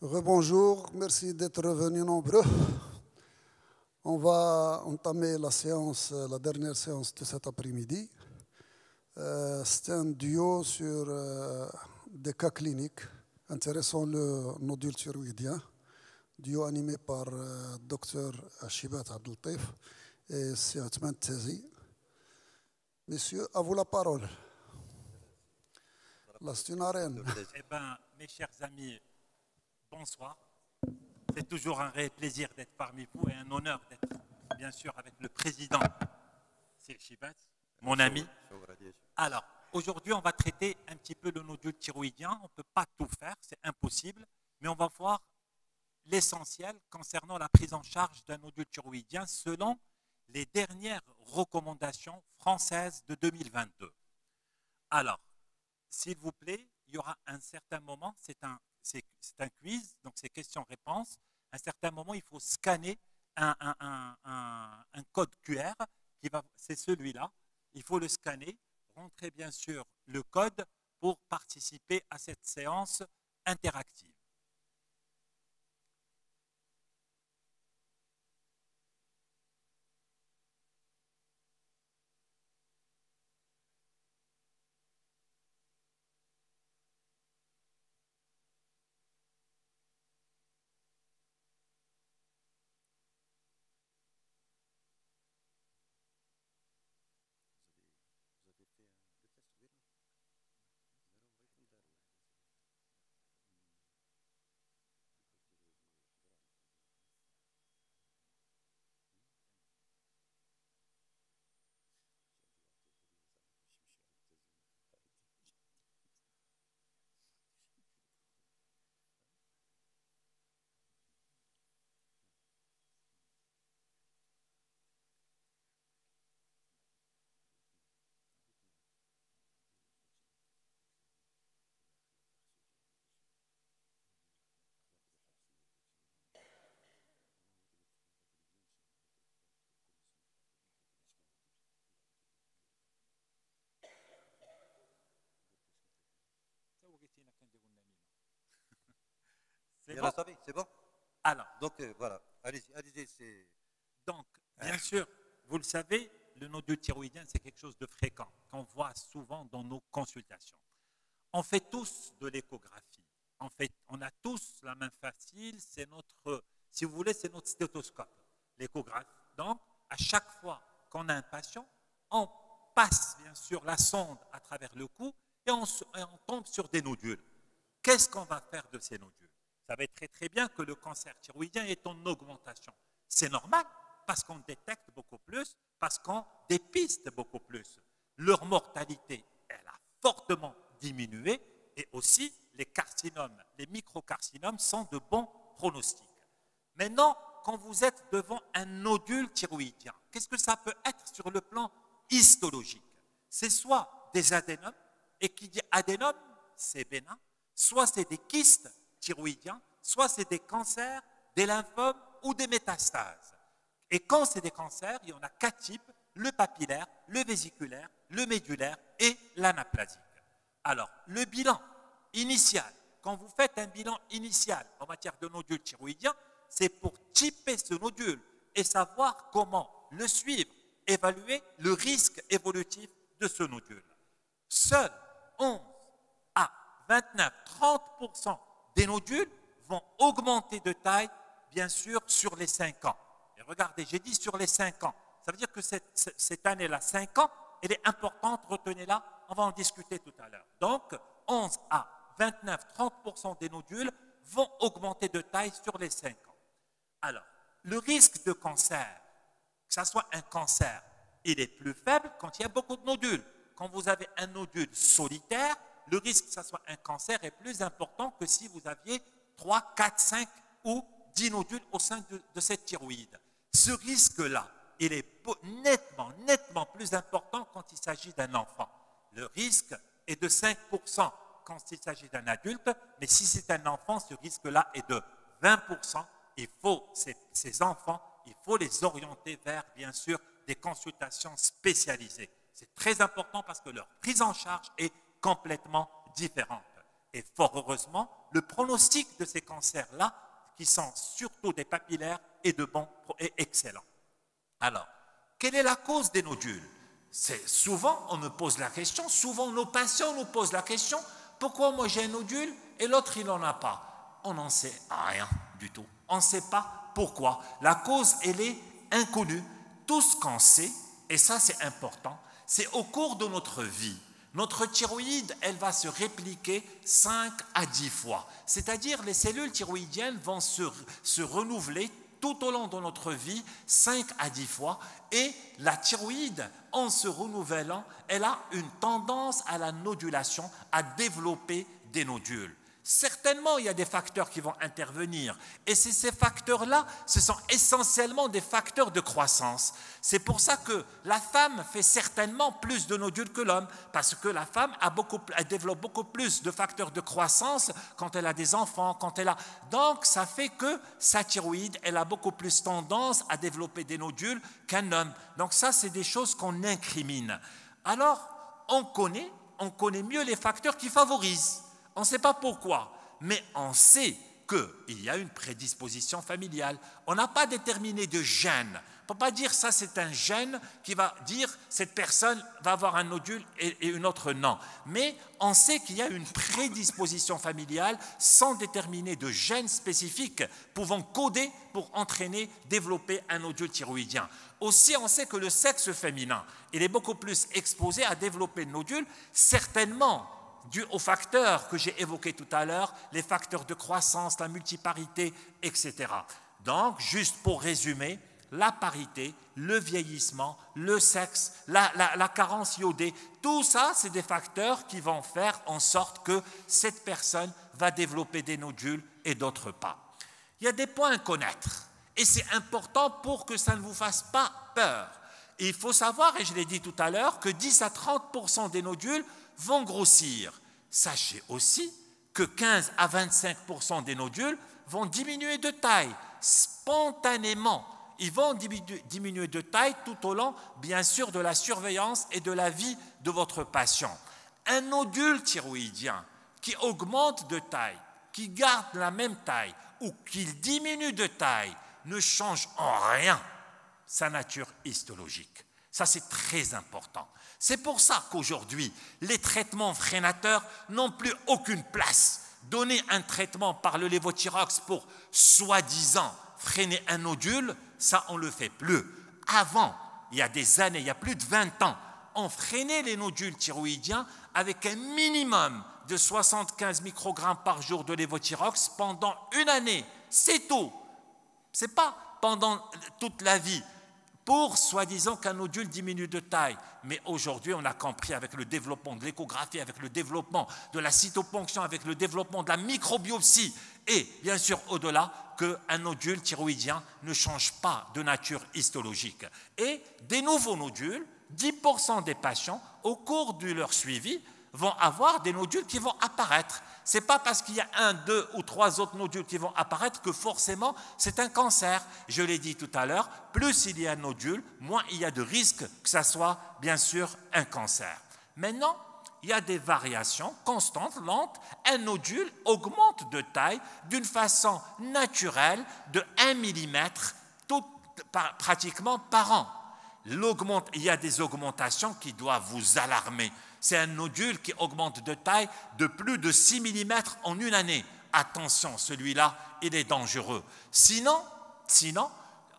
Rebonjour, merci d'être revenus nombreux. On va entamer la séance, la dernière séance de cet après-midi. C'est un duo sur des cas cliniques intéressant le nodule thyroïdien, duo animé par Dr Shibat Abdeltaif et Siatman Tezi. Messieurs, à vous la parole. Là, c'est une arène. Eh bien, mes chers amis, bonsoir. C'est toujours un réel plaisir d'être parmi vous et un honneur d'être, bien sûr, avec le président Sir Shibat, mon ami. Alors, aujourd'hui, on va traiter un petit peu le nodule thyroïdien. On ne peut pas tout faire, c'est impossible, mais on va voir l'essentiel concernant la prise en charge d'un nodule thyroïdien selon les dernières recommandations françaises de 2022. Alors, s'il vous plaît, il y aura un certain moment, c'est un quiz, donc c'est questions-réponses. À un certain moment, il faut scanner un code QR, c'est celui-là. Il faut le scanner, rentrer bien sûr le code pour participer à cette séance interactive. C'est bon? Alors, donc voilà, allez-y. Donc, bien sûr, vous le savez, le nodule thyroïdien, c'est quelque chose de fréquent, qu'on voit souvent dans nos consultations. On fait tous de l'échographie. En fait, on a tous la main facile, c'est notre, si vous voulez, c'est notre stéthoscope, l'échographe. Donc, à chaque fois qu'on a un patient, on passe bien sûr la sonde à travers le cou et on tombe sur des nodules. Qu'est-ce qu'on va faire de ces nodules? Vous savez très très bien que le cancer thyroïdien est en augmentation. C'est normal parce qu'on détecte beaucoup plus, parce qu'on dépiste beaucoup plus. Leur mortalité, elle a fortement diminué et aussi les carcinomes, les microcarcinomes sont de bons pronostics. Maintenant, quand vous êtes devant un nodule thyroïdien, qu'est-ce que ça peut être sur le plan histologique? C'est soit des adénomes, et qui dit adénome, c'est bénin, soit c'est des kystes thyroïdiens, soit c'est des cancers, des lymphomes ou des métastases. Et quand c'est des cancers, il y en a 4 types, le papillaire, le vésiculaire, le médulaire et l'anaplasique. Alors, le bilan initial, quand vous faites un bilan initial en matière de nodule thyroïdien, c'est pour typer ce nodule et savoir comment le suivre, évaluer le risque évolutif de ce nodule. Seuls 11 à 29-30% des nodules vont augmenter de taille, bien sûr, sur les 5 ans. Et regardez, j'ai dit sur les 5 ans. Ça veut dire que cette année-là, 5 ans, elle est importante, retenez-la, on va en discuter tout à l'heure. Donc, 11 à 29-30% des nodules vont augmenter de taille sur les 5 ans. Alors, le risque de cancer, que ce soit un cancer, il est plus faible quand il y a beaucoup de nodules. Quand vous avez un nodule solitaire, le risque que ce soit un cancer est plus important que si vous aviez 3, 4, 5 ou 10 nodules au sein de cette thyroïde. Ce risque-là, il est nettement plus important quand il s'agit d'un enfant. Le risque est de 5% quand il s'agit d'un adulte, mais si c'est un enfant, ce risque-là est de 20%. Il faut, ces enfants, il faut les orienter vers, bien sûr, des consultations spécialisées. C'est très important parce que leur prise en charge est complètement différente. Et fort heureusement, le pronostic de ces cancers-là, qui sont surtout des papillaires, est excellent. Alors, quelle est la cause des nodules? Souvent, on me pose la question, souvent nos patients nous posent la question, pourquoi moi j'ai un nodule et l'autre il n'en a pas? On n'en sait rien du tout. On ne sait pas pourquoi. La cause, elle est inconnue. Tout ce qu'on sait, et ça c'est important, c'est au cours de notre vie, notre thyroïde, elle va se répliquer 5 à 10 fois. C'est-à-dire les cellules thyroïdiennes vont se renouveler tout au long de notre vie 5 à 10 fois. Et la thyroïde, en se renouvelant, elle a une tendance à la nodulation, à développer des nodules. Certainement, il y a des facteurs qui vont intervenir. Et ces facteurs-là, ce sont essentiellement des facteurs de croissance. C'est pour ça que la femme fait certainement plus de nodules que l'homme, parce que la femme elle développe beaucoup plus de facteurs de croissance quand elle a des enfants, quand elle a... Donc, ça fait que sa thyroïde, elle a beaucoup plus tendance à développer des nodules qu'un homme. Donc ça, c'est des choses qu'on incrimine. Alors, on connaît mieux les facteurs qui favorisent. On ne sait pas pourquoi, mais on sait qu'il y a une prédisposition familiale. On n'a pas déterminé de gène. On ne peut pas dire ça c'est un gène qui va dire cette personne va avoir un nodule et une autre non. Mais on sait qu'il y a une prédisposition familiale sans déterminer de gène spécifique pouvant coder pour entraîner, développer un nodule thyroïdien. Aussi, on sait que le sexe féminin, il est beaucoup plus exposé à développer le nodule, certainement dû aux facteurs que j'ai évoqués tout à l'heure, les facteurs de croissance, la multiparité, etc. Donc, juste pour résumer, la parité, le vieillissement, le sexe, la carence iodée, tout ça, c'est des facteurs qui vont faire en sorte que cette personne va développer des nodules et d'autres pas. Il y a des points à connaître et c'est important pour que ça ne vous fasse pas peur. Et il faut savoir, et je l'ai dit tout à l'heure, que 10 à 30% des nodules vont grossir. Sachez aussi que 15 à 25% des nodules vont diminuer de taille spontanément. Ils vont diminuer de taille tout au long, bien sûr, de la surveillance et de la vie de votre patient. Un nodule thyroïdien qui augmente de taille, qui garde la même taille ou qu'il diminue de taille ne change en rien sa nature histologique. Ça, c'est très important. C'est pour ça qu'aujourd'hui, les traitements freinateurs n'ont plus aucune place. Donner un traitement par le lévothyrox pour, soi-disant, freiner un nodule, ça, on ne le fait plus. Avant, il y a des années, il y a plus de 20 ans, on freinait les nodules thyroïdiens avec un minimum de 75 microgrammes par jour de lévothyrox pendant une année. C'est tout. Ce n'est pas pendant toute la vie. Pour, soi-disant, qu'un nodule diminue de taille. Mais aujourd'hui, on a compris avec le développement de l'échographie, avec le développement de la cytoponction, avec le développement de la microbiopsie et, bien sûr, au-delà, qu'un nodule thyroïdien ne change pas de nature histologique. Et des nouveaux nodules, 10% des patients, au cours de leur suivi, vont avoir des nodules qui vont apparaître. Ce n'est pas parce qu'il y a 1, 2 ou 3 autres nodules qui vont apparaître que forcément c'est un cancer. Je l'ai dit tout à l'heure, plus il y a un nodule, moins il y a de risques que ça soit bien sûr un cancer. Maintenant, il y a des variations constantes, lentes. Un nodule augmente de taille d'une façon naturelle de 1 mm pratiquement par an. Il y a des augmentations qui doivent vous alarmer. C'est un nodule qui augmente de taille de plus de 6 mm en une année. Attention, celui-là, il est dangereux. Sinon,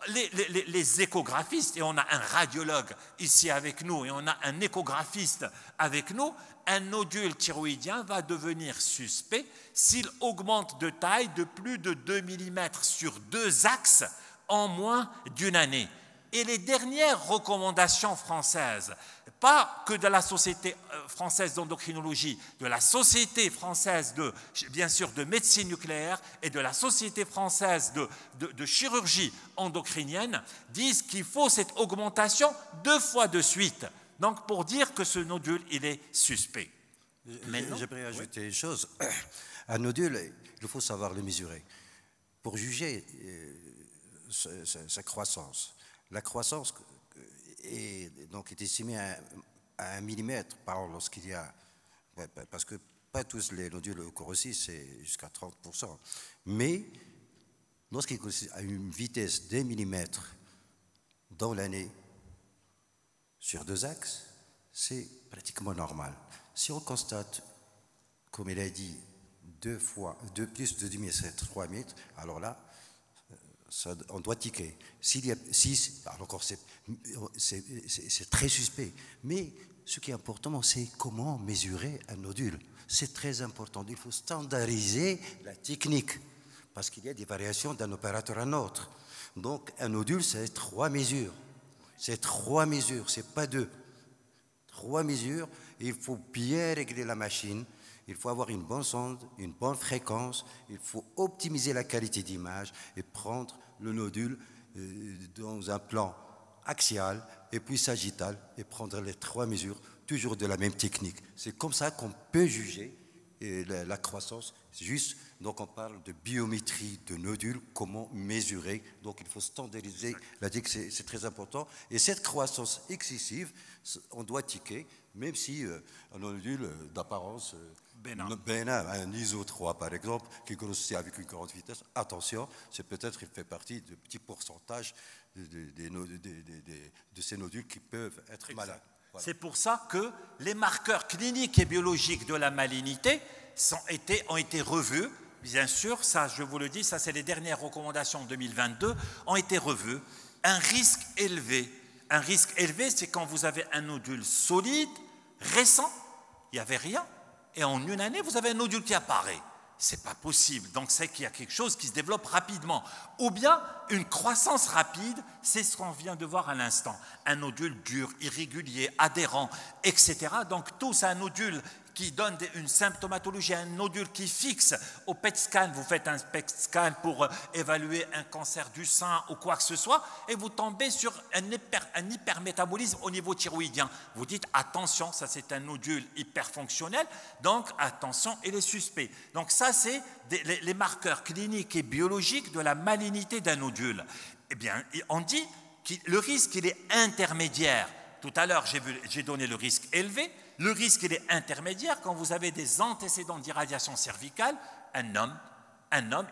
les échographistes, et on a un radiologue ici avec nous, et on a un échographiste avec nous, un nodule thyroïdien va devenir suspect s'il augmente de taille de plus de 2 mm sur 2 axes en moins d'une année. Et les dernières recommandations françaises, pas que de la Société française d'endocrinologie, de la Société française bien sûr de médecine nucléaire et de la Société française de chirurgie endocrinienne, disent qu'il faut cette augmentation 2 fois de suite. Donc pour dire que ce nodule, il est suspect. J'aimerais ajouter une chose. Un nodule, il faut savoir le mesurer. Pour juger sa croissance. La croissance est estimée à 1 mm par an lorsqu'il y a... Parce que pas tous les nodules corrosifs, c'est jusqu'à 30%. Mais lorsqu'il consiste à une vitesse d'1 millimètre dans l'année sur 2 axes, c'est pratiquement normal. Si on constate, comme il a dit, 2 plus de 2 mètres, c'est 3 mètres, alors là, on doit tiquer. S'il y a 6, encore c'est très suspect. Mais ce qui est important, c'est comment mesurer un nodule. C'est très important. Il faut standardiser la technique parce qu'il y a des variations d'un opérateur à un autre. Donc, un nodule, c'est 3 mesures. C'est 3 mesures, c'est pas 2. 3 mesures. Il faut bien régler la machine. Il faut avoir une bonne sonde, une bonne fréquence. Il faut optimiser la qualité d'image et prendre le nodule dans un plan axial et puis sagittal et prendre les 3 mesures, toujours de la même technique. C'est comme ça qu'on peut juger la croissance. Juste, donc on parle de biométrie de nodules, comment mesurer. Donc il faut standardiser la technique, c'est très important. Et cette croissance excessive, on doit tiquer, même si un nodule d'apparence bénin, un ISO 3 par exemple, qui grossit avec une grande vitesse, attention, c'est peut-être il fait partie de petits pourcentages de ces nodules qui peuvent être malades. Voilà. C'est pour ça que les marqueurs cliniques et biologiques de la malignité ont été revus. Bien sûr, ça je vous le dis, ça c'est les dernières recommandations 2022, ont été revus. Un risque élevé, c'est quand vous avez un nodule solide, récent, il n'y avait rien, et en une année, vous avez un nodule qui apparaît. C'est pas possible. Donc, c'est qu'il y a quelque chose qui se développe rapidement. Ou bien, une croissance rapide, c'est ce qu'on vient de voir à l'instant. Un nodule dur, irrégulier, adhérent, etc. Donc, tout, c'est un nodule qui donne une symptomatologie, un nodule qui fixe. Au PET scan, vous faites un PET scan pour évaluer un cancer du sein ou quoi que ce soit, et vous tombez sur un hypermétabolisme au niveau thyroïdien. Vous dites, attention, ça c'est un nodule hyperfonctionnel, donc attention, il est suspect. Donc ça, c'est les marqueurs cliniques et biologiques de la malignité d'un nodule. Eh bien, on dit que le risque, il est intermédiaire. Tout à l'heure, j'ai donné le risque élevé. Le risque, il est intermédiaire quand vous avez des antécédents d'irradiation cervicale. Un homme,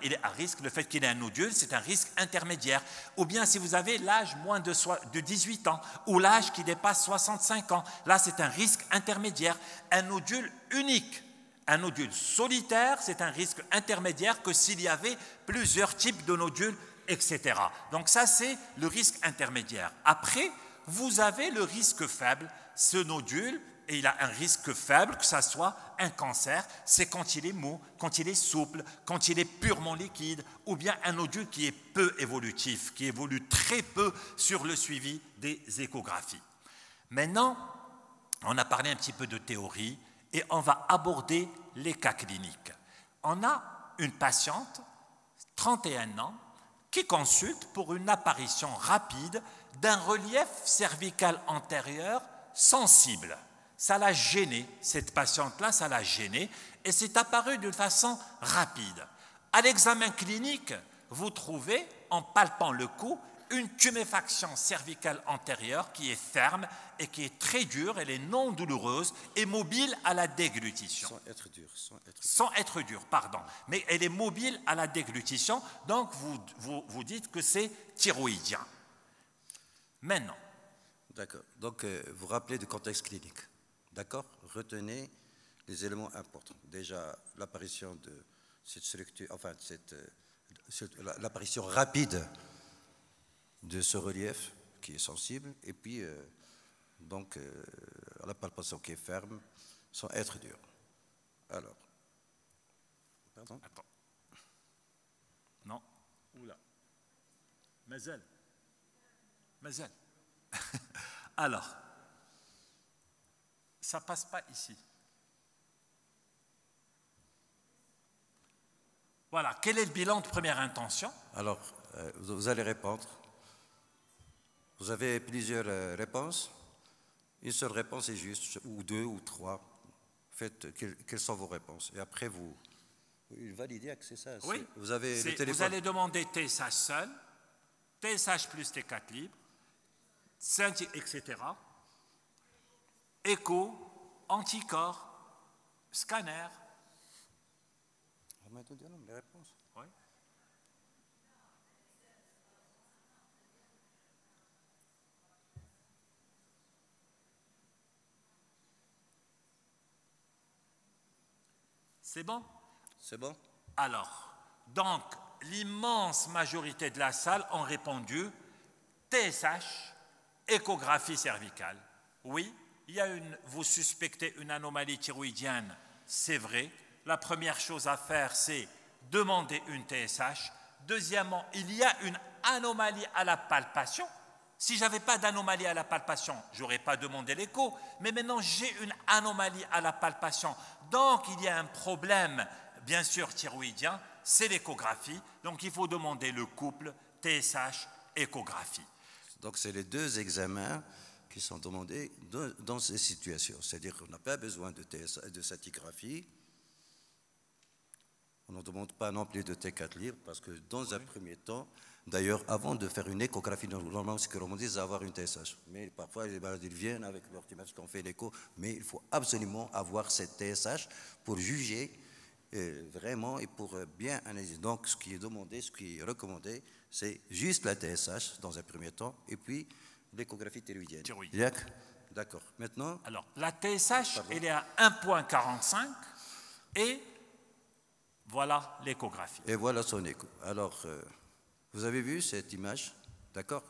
il est à risque. Le fait qu'il ait un nodule, c'est un risque intermédiaire. Ou bien si vous avez l'âge moins de 18 ans ou l'âge qui dépasse 65 ans, là, c'est un risque intermédiaire. Un nodule unique, un nodule solitaire, c'est un risque intermédiaire que s'il y avait plusieurs types de nodules, etc. Donc ça, c'est le risque intermédiaire. Après, vous avez le risque faible. Ce nodule, et il a un risque faible, que ça soit un cancer, c'est quand il est mou, quand il est souple, quand il est purement liquide, ou bien un nodule qui est peu évolutif, qui évolue très peu sur le suivi des échographies. Maintenant, on a parlé un petit peu de théorie, et on va aborder les cas cliniques. On a une patiente, 31 ans, qui consulte pour une apparition rapide d'un relief cervical antérieur sensible. Ça l'a gênée, cette patiente-là, ça l'a gênée, et c'est apparu d'une façon rapide. À l'examen clinique, vous trouvez, en palpant le cou, une tuméfaction cervicale antérieure qui est ferme et qui est très dure, elle est non douloureuse et mobile à la déglutition. Sans être dure, pardon. Mais elle est mobile à la déglutition, donc vous dites que c'est thyroïdien. Maintenant. D'accord. Donc, vous rappelez du contexte clinique. D'accord? Retenez les éléments importants. Déjà, l'apparition de cette structure, enfin, l'apparition rapide de ce relief qui est sensible, et puis, donc, la palpation qui est ferme, sans être dur. Alors. Pardon? Attends. Non. Oula. Mazel. Alors, ça ne passe pas ici. Voilà, quel est le bilan de première intention? Alors, vous allez répondre. Vous avez plusieurs réponses. Une seule réponse est juste, ou 2 ou 3. Faites quelles sont vos réponses. Et après, vous validez que c'est ça. Oui, vous avez le téléphone. Vous allez demander TSH seul, TSH plus T4 libre, etc. Écho, anticorps, scanner, permet de dire les réponses. Ouais. C'est bon? C'est bon? Alors, donc, l'immense majorité de la salle ont répondu TSH, échographie cervicale. Oui, vous suspectez une anomalie thyroïdienne, c'est vrai. La première chose à faire, c'est demander une TSH. Deuxièmement, il y a une anomalie à la palpation. Si je n'avais pas d'anomalie à la palpation, je n'aurais pas demandé l'écho. Mais maintenant, j'ai une anomalie à la palpation. Donc, il y a un problème, bien sûr, thyroïdien, c'est l'échographie. Donc, il faut demander le couple TSH, échographie. Donc, c'est les deux examens qui sont demandés dans ces situations. C'est-à-dire qu'on n'a pas besoin de TSH, de scintigraphie. On ne demande pas non plus de T4 libre parce que dans un premier temps, d'ailleurs, avant de faire une échographie, normalement, ce que l'on dit, c'est avoir une TSH. Mais parfois, les maladies viennent avec l'orthimètre qu'on fait l'écho, mais il faut absolument avoir cette TSH pour juger vraiment et pour bien analyser. Donc, ce qui est demandé, ce qui est recommandé, c'est juste la TSH dans un premier temps, et puis l'échographie thyroïdienne. D'accord. Maintenant. Alors, la TSH, elle est à 1,45 et voilà l'échographie. Et voilà son écho. Alors, vous avez vu cette image? D'accord?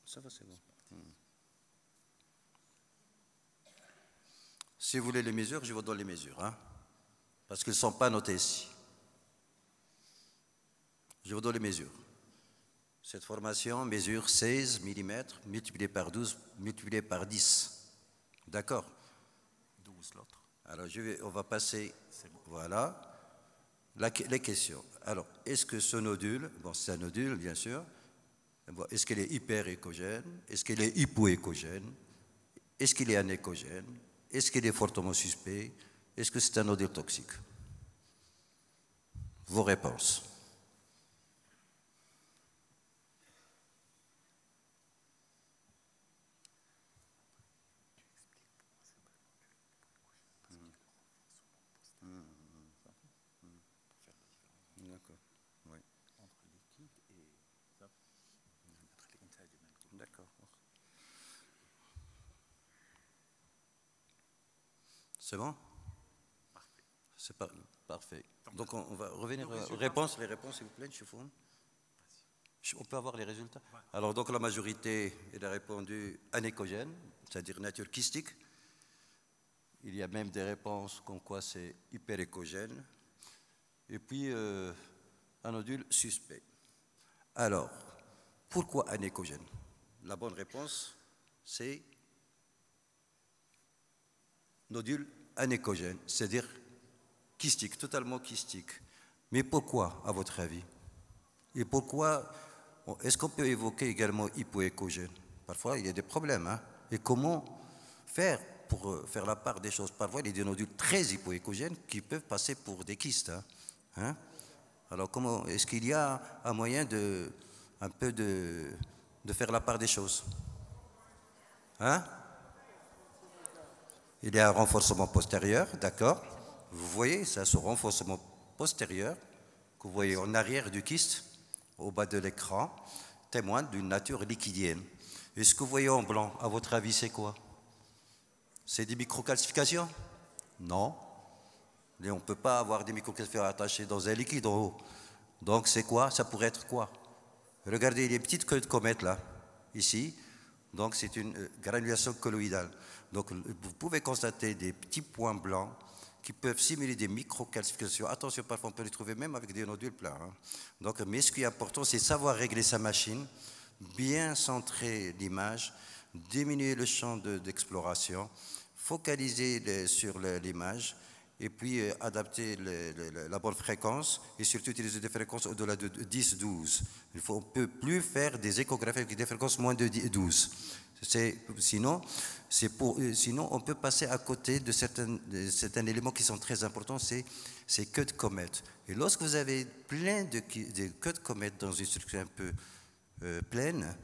Ça va, c'est bon. Si vous voulez les mesures, je vous donne les mesures, hein, parce qu'elles ne sont pas notées ici. Je vous donne les mesures. Cette formation mesure 16 mm multiplié par 12 multiplié par 10. D'accord? 12 l'autre. Alors, on va passer, bon. Voilà, les questions. Alors, est-ce que ce nodule, bon, c'est un nodule, bien sûr, bon, est-ce qu'il est hyper-échogène? Est-ce qu'il est hypoéchogène? Est-ce qu'il est anéchogène? Est-ce qu'il est fortement suspect? Est-ce que c'est un nodule toxique? Vos réponses. D'accord. Oui. Entre liquide et ça. D'accord. C'est bon? Parfait. C'est parfait. Donc on va revenir aux réponses. Les réponses, s'il vous plaît, Chiffon. On peut avoir les résultats. Ouais. Alors donc la majorité, elle a répondu anéchogène, c'est-à-dire nature kystique. Il y a même des réponses comme quoi c'est hyperéchogène. Et puis un nodule suspect. Alors, pourquoi anéchogène? La bonne réponse, c'est nodule anéchogène, c'est-à-dire kystique, totalement kystique. Mais pourquoi, à votre avis? Et pourquoi, est-ce qu'on peut évoquer également hypoéchogène? Parfois, il y a des problèmes. Hein? Et comment faire pour faire la part des choses? Parfois, il y a des nodules très hypoéchogènes qui peuvent passer pour des kystes. Hein? Alors, comment est-ce qu'il y a un moyen de faire la part des choses? Hein? Il y a un renforcement postérieur, d'accord? Vous voyez, ça, ce renforcement postérieur que vous voyez en arrière du kyste, au bas de l'écran, témoigne d'une nature liquidienne. Et ce que vous voyez en blanc, à votre avis, c'est quoi? C'est des microcalcifications? Non. Et on ne peut pas avoir des microcalcifications attachées dans un liquide en haut. Donc c'est quoi? Ça pourrait être quoi? Regardez les petites queues de comète là, ici. Donc c'est une granulation colloïdale. Donc vous pouvez constater des petits points blancs qui peuvent simuler des microcalcifications. Attention, parfois on peut les trouver même avec des nodules plats. Hein. Donc, mais ce qui est important, c'est savoir régler sa machine, bien centrer l'image, diminuer le champ d'exploration, focaliser sur l'image et puis adapter la bonne fréquence et surtout utiliser des fréquences au-delà de 10-12. On ne peut plus faire des échographies avec des fréquences moins de 12. Sinon, on peut passer à côté de certains éléments qui sont très importants, c'est ces queues de comète. Et lorsque vous avez plein de queues de comète dans une structure un peu pleine,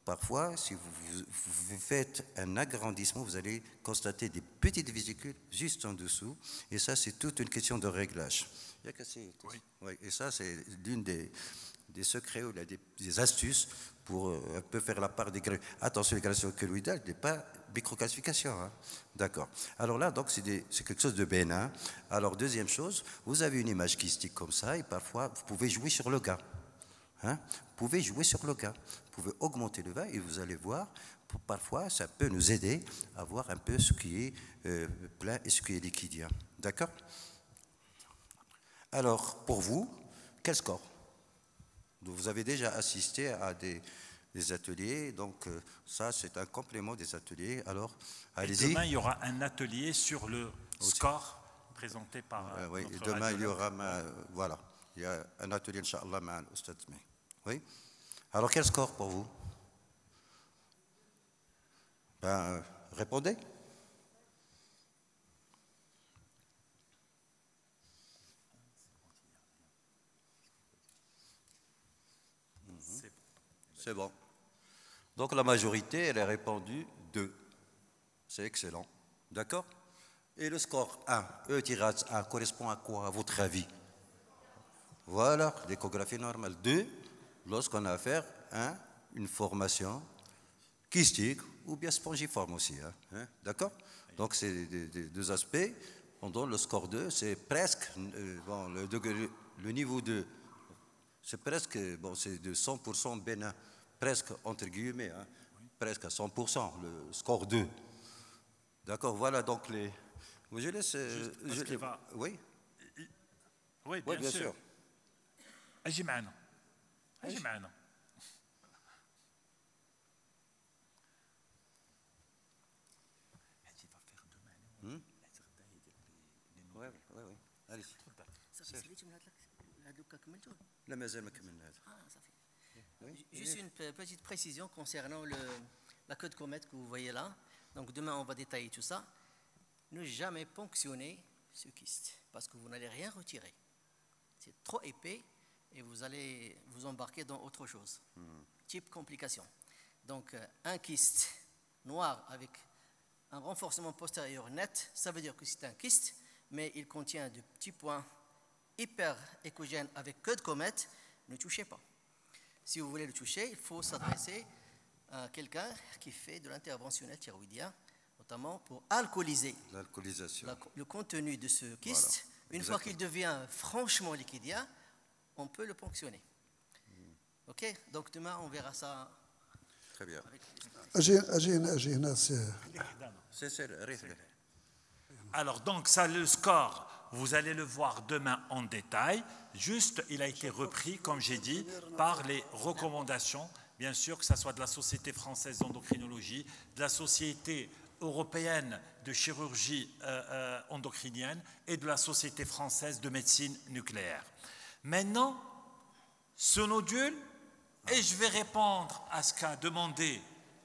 parfois, si vous faites un agrandissement, vous allez constater des petites vésicules juste en dessous. Et ça, c'est toute une question de réglage. Il y a cassé. Oui. Oui, et ça, c'est l'une des secrets ou des astuces pour un peu faire la part des granules. Attention, les granules colloïdales n'est pas microcalcification. Hein. D'accord. Alors là, donc, c'est quelque chose de bénin. Alors, deuxième chose, vous avez une image kystique comme ça et parfois, vous pouvez jouer sur le gain. Hein? Vous pouvez jouer sur le gain. Vous pouvez augmenter le vin et vous allez voir, parfois, ça peut nous aider à voir un peu ce qui est plein et ce qui est liquidien. D'accord? Alors, pour vous, quel score? Vous avez déjà assisté à des ateliers, donc ça, c'est un complément des ateliers. Alors, allez-y. Demain, il y aura un atelier sur le score présenté par. Oui, et demain, il y aura. Voilà, il y a un atelier, Inch'Allah, avec l'Oustad Smi. Oui. Alors, quel score pour vous? Ben, répondez. C'est bon. Donc la majorité, elle a répondu 2. C'est excellent. D'accord? Et le score 1, E-1, correspond à quoi, à votre avis? Voilà, l'échographie normale. 2, lorsqu'on a affaire à une formation kystique ou bien spongiforme aussi. Hein? D'accord? Donc c'est deux aspects. On donne le score 2, c'est presque bon, le niveau 2. C'est presque, bon, c'est de 100% bénin, presque entre guillemets, hein, oui. Presque à 100%, le score 2. D'accord, voilà donc les. Je laisse. Oui. Oui, bien sûr. Aji معنا. Aji معنا. Oui. Allez. لا مازال ما كملنا هذا. Juste une petite précision concernant la queue de comète que vous voyez là. Donc demain on va détailler tout ça. Ne jamais ponctionner ce kyste parce que vous n'allez rien retirer. C'est trop épais et vous allez vous embarquer dans autre chose. Type complication. Donc un kyste noir avec un renforcement postérieur net, ça veut dire que c'est un kyste, mais il contient de petits points hyper échogènes avec queue de comète. Ne touchez pas. Si vous voulez le toucher, il faut s'adresser à quelqu'un qui fait de l'interventionnel thyroïdien, notamment pour alcooliser le contenu de ce kyste. Voilà. Une fois qu'il devient franchement liquidien, on peut le ponctionner. Ok? Donc demain, on verra ça. Très bien. Alors, donc, ça, le score, vous allez le voir demain en détail. Juste, il a été repris, comme j'ai dit, par les recommandations, bien sûr, que ce soit de la Société française d'endocrinologie, de la Société européenne de chirurgie endocrinienne et de la Société française de médecine nucléaire. Maintenant, ce nodule, et je vais répondre à ce qu'a demandé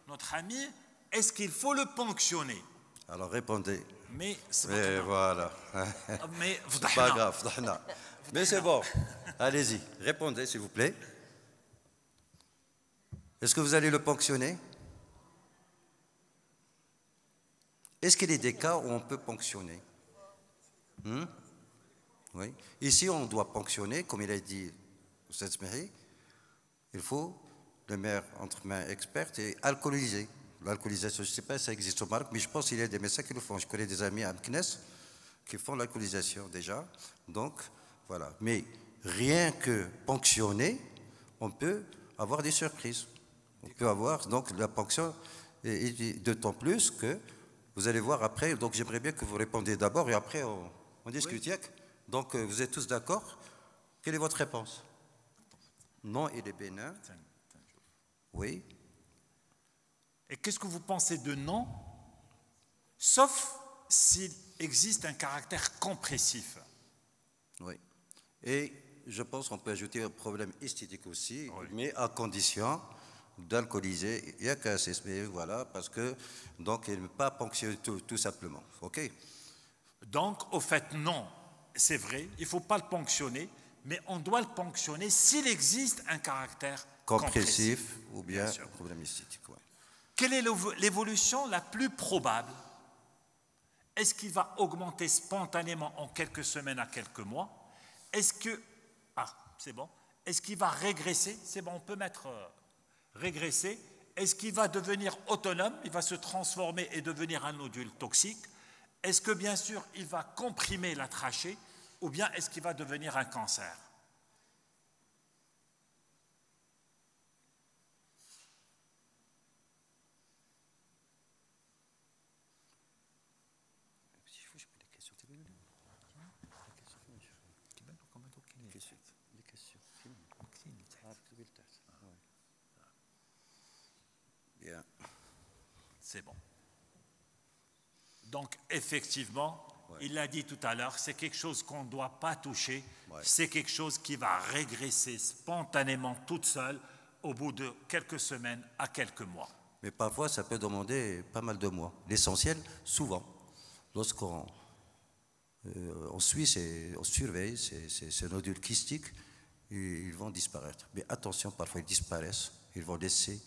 notre ami, est-ce qu'il faut le ponctionner? Alors répondez. Mais voilà. Mais c'est pas grave. Mais c'est bon. Allez-y, répondez s'il vous plaît. Est-ce que vous allez le ponctionner? Est-ce qu'il y a des cas où on peut ponctionner? Oui. Ici, on doit ponctionner, comme il a dit Oustad Smihi. Il faut le mettre entre mains expertes et alcooliser. L'alcoolisation, je ne sais pas si ça existe au Maroc, mais je pense qu'il y a des médecins qui le font. Je connais des amis à Meknes qui font l'alcoolisation déjà. Donc, voilà. Mais rien que ponctionner, on peut avoir des surprises. On peut avoir, donc, la ponction, et d'autant plus que vous allez voir après. Donc, j'aimerais bien que vous répondiez d'abord et après, on discute. Oui. Donc, vous êtes tous d'accord? Quelle est votre réponse? Non, il est bénin. Oui. Et qu'est-ce que vous pensez de non, sauf s'il existe un caractère compressif? Oui. Et je pense qu'on peut ajouter un problème esthétique aussi, oui. Mais à condition d'alcooliser. Il y a qu'à s'exprimer, voilà, parce que, donc, il ne peut pas ponctionner tout simplement. OK? Donc, au fait, non, c'est vrai, il ne faut pas le ponctionner, mais on doit le ponctionner s'il existe un caractère compressif ou bien Bien sûr. problème esthétique. Ouais. Quelle est l'évolution la plus probable? Est-ce qu'il va augmenter spontanément en quelques semaines à quelques mois? Est-ce que... Ah, c'est bon. Est-ce qu'il va régresser? C'est bon, on peut mettre régresser. Est-ce qu'il va devenir autonome? Il va se transformer et devenir un nodule toxique? Est-ce que, bien sûr, il va comprimer la trachée? Ou bien est-ce qu'il va devenir un cancer? Bien. C'est bon. Donc, effectivement, il l'a dit tout à l'heure, c'est quelque chose qu'on ne doit pas toucher. Ouais. C'est quelque chose qui va régresser spontanément toute seule au bout de quelques semaines à quelques mois. Mais parfois, ça peut demander pas mal de mois. L'essentiel, souvent, lorsqu'on on suit, on surveille ces nodules kystiques, ils vont disparaître. Mais attention, parfois ils disparaissent, ils vont laisser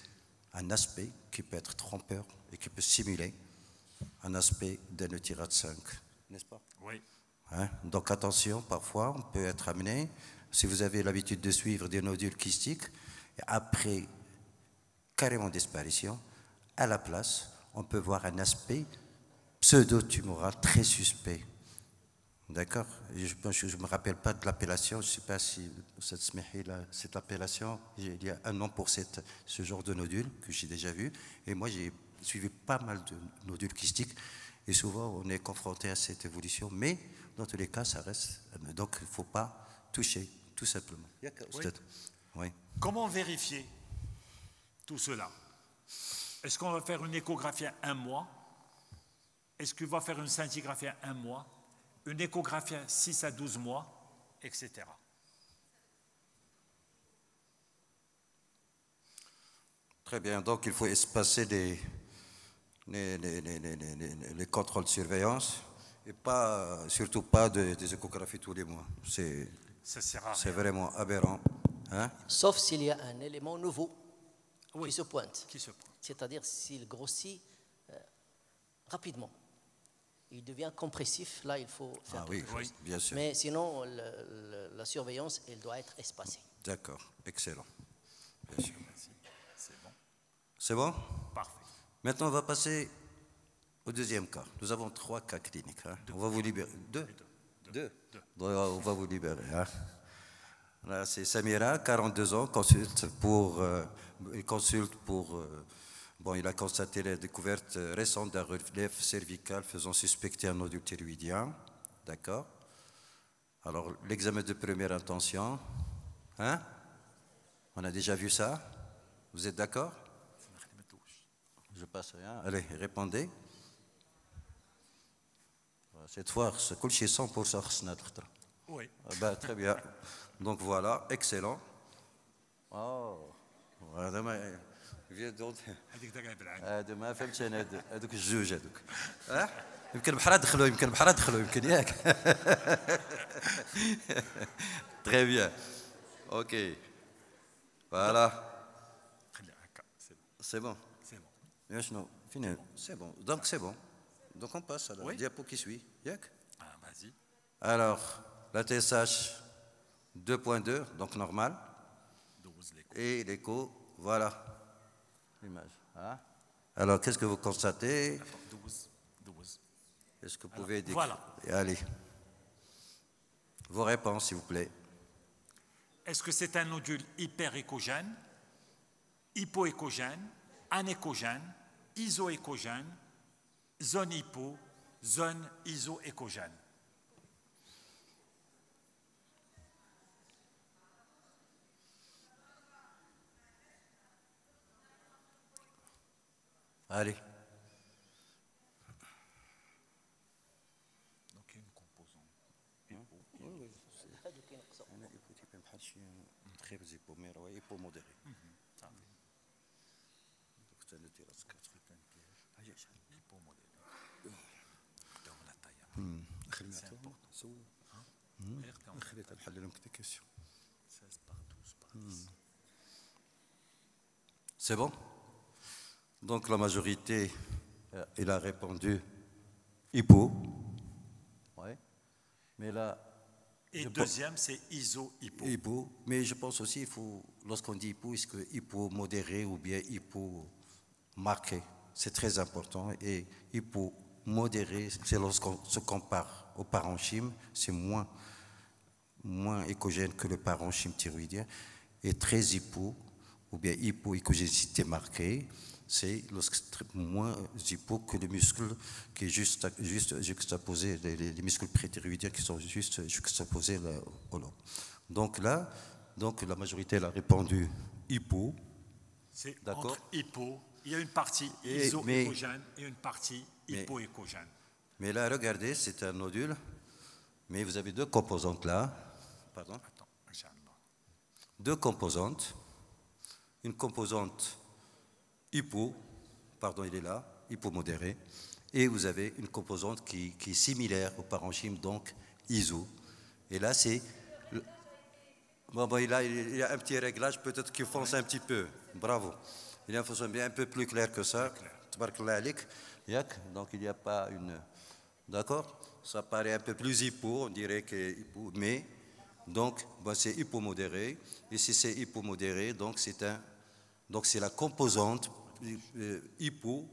un aspect qui peut être trompeur et qui peut simuler un aspect d'un tirade 5, n'est-ce pas? Oui. Hein? Donc attention, parfois on peut être amené, si vous avez l'habitude de suivre des nodules kystiques, après carrément disparition, à la place, on peut voir un aspect pseudo-tumoral très suspect. D'accord? Je ne me rappelle pas de l'appellation, je ne sais pas si cette appellation, il y a un nom pour ce genre de nodule que j'ai déjà vu. Et moi, j'ai suivi pas mal de nodules kystiques et souvent, on est confronté à cette évolution. Mais dans tous les cas, ça reste. Donc, il ne faut pas toucher, tout simplement. Oui. Oui. Comment vérifier tout cela? Est-ce qu'on va faire une échographie à 1 mois? Est-ce qu'on va faire une scintigraphie à 1 mois? Une échographie à 6 à 12 mois, etc. Très bien, donc il faut espacer les contrôles de surveillance et pas, surtout pas des échographies tous les mois. Ça sert à C'est rien. vraiment aberrant. Hein? Sauf s'il y a un élément nouveau Oui. qui se pointe. Qui se pointe. C'est-à-dire s'il grossit rapidement. Il devient compressif, là il faut faire Ah oui, quelque chose. bien sûr. Mais sinon, la surveillance, elle doit être espacée. D'accord, excellent. Bien sûr. C'est bon. C'est bon? Parfait. Maintenant, on va passer au deuxième cas. Nous avons 3 cas cliniques. Hein. On va vous libérer. Deux. On va vous libérer. Hein. Là, c'est Samira, 42 ans, consulte pour... Bon, il a constaté la découverte récente d'un relief cervical faisant suspecter un nodule thyroïdien. D'accord. Alors, l'examen de première intention. Hein? On a déjà vu ça? Vous êtes d'accord? Je passe rien. Allez, répondez. Cette fois, c'est cool chez 100%. Oui. Ben, très bien. Donc voilà, excellent. Oh, voilà. هذا ما فهمتش انا هذوك الجوج هذوك يمكن بحال دخلوا يمكن ياك très bien. OK. Voilà. C'est bon. C'est bon. Mais شنو فين c'est bon. Donc c'est bon. Donc on passe à la diapo qui suit. ياك Ah, vas-y. Alors, la TSH 2.2 donc normal 12 l'écho. et l'écho voilà. L'image. Hein? Alors, qu'est-ce que vous constatez? 12. Est-ce que vous pouvez dire? Voilà. Allez. Vos réponses, s'il vous plaît. Est-ce que c'est un nodule hyperéchogène, hypoéchogène, anéchogène, isoéchogène, zone hypo, zone isoéchogène? Allez. Donc il y a une composante. C'est bon? Donc la majorité, il a répondu hypo. Ouais. Mais là. Et deuxième, c'est iso-hypo. Hypo. Mais je pense aussi, il faut, lorsqu'on dit hypo, est-ce que hypo modéré ou bien hypo marqué? C'est très important. Et hypo modéré, c'est lorsqu'on se compare au parenchyme, c'est moins écogène que le parenchyme thyroïdien. Et très hypo, ou bien hypoécogénicité marquée, c'est moins hypo que le muscle qui est juste juxtaposé, les muscles préthyroïdiens qui sont juste juxtaposés là, au long. Donc là, la majorité elle a répondu hypo. C'est entre hypo, il y a une partie iso-écogène et une partie hypoécogène. Mais là, regardez, c'est un nodule, mais vous avez deux composantes là. Pardon. Deux composantes. Une composante hypo, pardon, il est là, hypomodéré, et vous avez une composante qui est similaire au parenchyme, donc iso. Et là, c'est... Bon, il y a un petit réglage, peut-être qu'il fonce un petit peu. Bravo. Il y a un fonction bien un peu plus clair que ça. Donc, il n'y a pas une... D'accord? Ça paraît un peu plus hypo, on dirait que hypo, mais... Donc, c'est hypomodéré. Et si c'est hypomodéré, donc c'est la composante hypo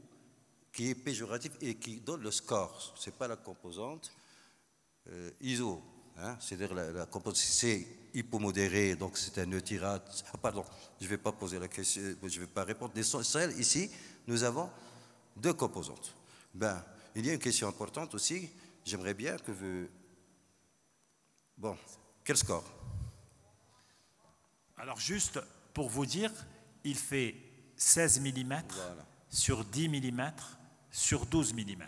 qui est péjorative et qui donne le score. Ce n'est pas la composante iso. Hein, c'est-à-dire la composante, c'est hypomodéré, donc c'est un eutyrate. Pardon, je ne vais pas poser la question, je ne vais pas répondre. Ici, nous avons deux composantes. Il y a une question importante aussi. J'aimerais bien que vous... Bon, quel score? Alors juste pour vous dire, il fait 16 mm sur 10 mm sur 12 mm.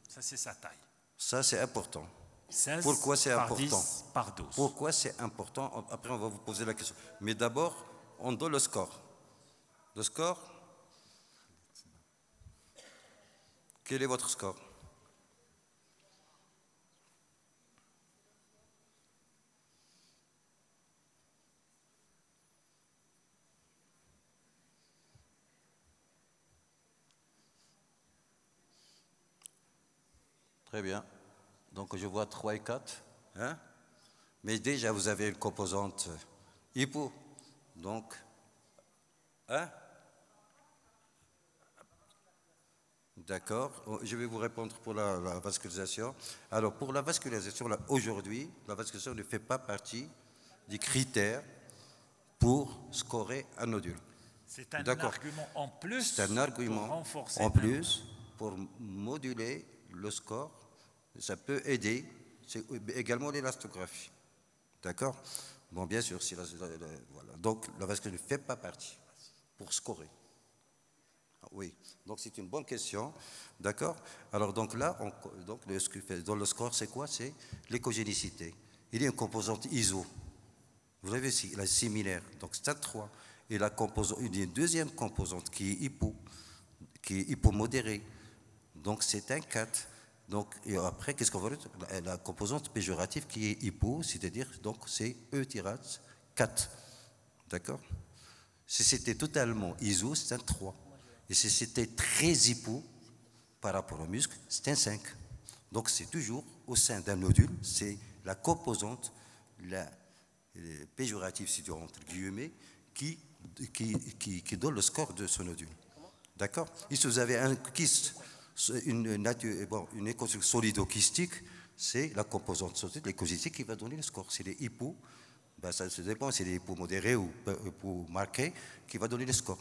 Ça, c'est sa taille. Ça, c'est important. 16 Pourquoi c'est par important? 10 par 12. Pourquoi c'est important? Après, on va vous poser la question. Mais d'abord, on donne le score. Le score? Quel est votre score? Très bien. Donc, je vois 3 et 4. Hein? Mais déjà, vous avez une composante hypo. Donc, hein? D'accord. Je vais vous répondre pour la vascularisation. Alors, pour la vascularisation, aujourd'hui, la vascularisation ne fait pas partie des critères pour scorer un nodule. C'est un argument en plus. C'est un argument pour renforcer en plus pour moduler le score. Ça peut aider. C'est également l'élastographie. D'accord? Bon, bien sûr, si voilà. Donc, la vascularisation ne fait pas partie pour scorer. Oui, donc c'est une bonne question, d'accord? Alors donc là, ce que fait dans le score, c'est quoi? C'est l'écogénicité. Il y a une composante iso. Vous avez ici, la similaire, donc stade 3. Et il y a une deuxième composante qui est hypomodérée. Donc c'est un 4. Donc, et après, qu'est-ce qu'on va dire? La composante péjorative qui est hypo, c'est-à-dire, donc c'est eutyrate 4. D'accord? Si c'était totalement iso, c'est un 3. Et si c'était très hypo par rapport au muscle, c'est un 5. Donc c'est toujours au sein d'un nodule, c'est la composante, la péjorative, si tu veux, entre guillemets, qui donne le score de ce nodule. D'accord? Ici, vous avez un kyste, une écostruction solido-kystique, c'est la composante solide, l'écogénistique qui va donner le score. C'est les hypos, ça dépend, c'est les hypos modérés ou hypos marqués qui va donner le score.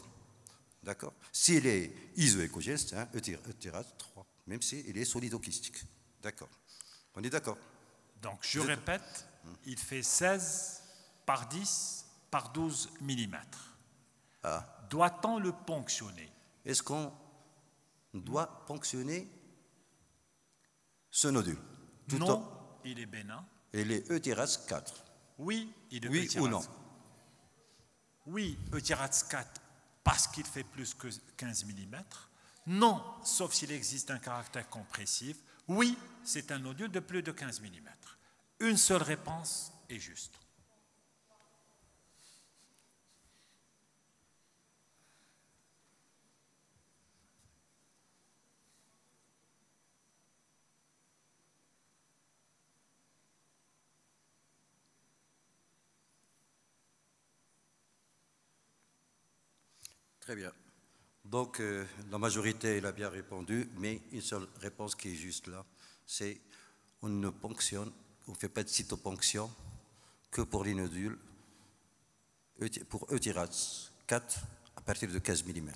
D'accord? S'il est isoécogène, c'est un eutyrate 3, même s'il est solido-kystique. D'accord. On est d'accord? Donc, je répète, il fait 16 par 10 par 12 mm. Doit-on le ponctionner? Est-ce qu'on doit ponctionner ce nodule? Non, il est bénin. Et les eutyrate 4? Oui, il est oui ou non? Oui, eutyrate 4 parce qu'il fait plus que 15 mm. Non, sauf s'il existe un caractère compressif. Oui, c'est un nodule de plus de 15 mm. Une seule réponse est juste. Très bien. Donc, la majorité, elle a bien répondu, mais une seule réponse qui est juste là, c'est on ne ponctionne, on ne fait pas de cytoponction que pour les nodules, pour Euthyrax 4 à partir de 15 mm.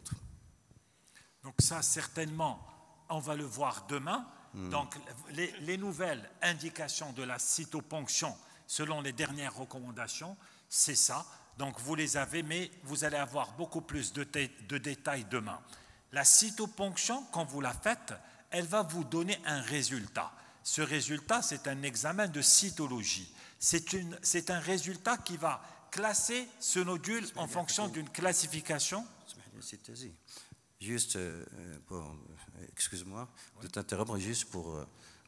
Donc ça, certainement, on va le voir demain. Donc les nouvelles indications de la cytoponction, selon les dernières recommandations, c'est ça. Donc vous les avez, mais vous allez avoir beaucoup plus de détails demain. La cytoponction, quand vous la faites, elle va vous donner un résultat. Ce résultat, c'est un examen de cytologie. C'est un résultat qui va classer ce nodule en fonction d'une classification. Juste, excuse-moi de t'interrompre, juste pour,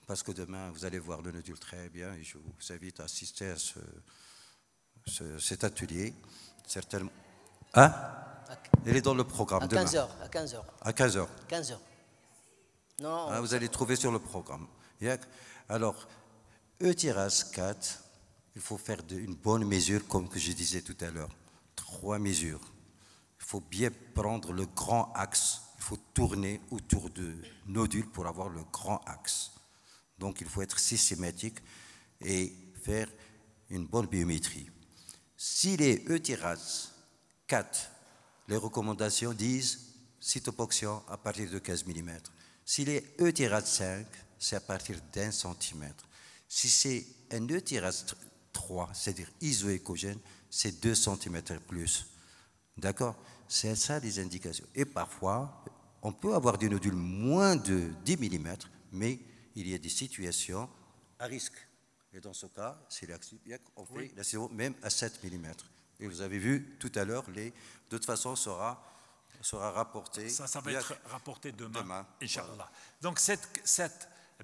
parce que demain, vous allez voir le nodule très bien et je vous invite à assister à cet atelier. Certainement. Hein? Elle est dans le programme demain. À 15h. À 15h. 15h. Non. Ah, vous allez trouver sur le programme. Alors, Euthyrax 4, il faut faire une bonne mesure, comme que je disais tout à l'heure. 3 mesures. Il faut bien prendre le grand axe. Il faut tourner autour de nodules pour avoir le grand axe. Donc, il faut être systématique et faire une bonne biométrie. Si les Euthyrax 4, les recommandations disent cytoponction à partir de 15 mm. Si les Euthyrax 5, c'est à partir d'1 cm. Si c'est un Euthyrax 3, c'est-à-dire isoécogène, c'est 2 cm plus. D'accord? C'est ça les indications. Et parfois, on peut avoir des nodules moins de 10 mm, mais il y a des situations à risque. Et dans ce cas, c'est on fait la cyto même à 7 mm. Et vous avez vu tout à l'heure, de toute façon, sera rapporté. Ça va être rapporté demain. Inch'Allah. Voilà. Donc,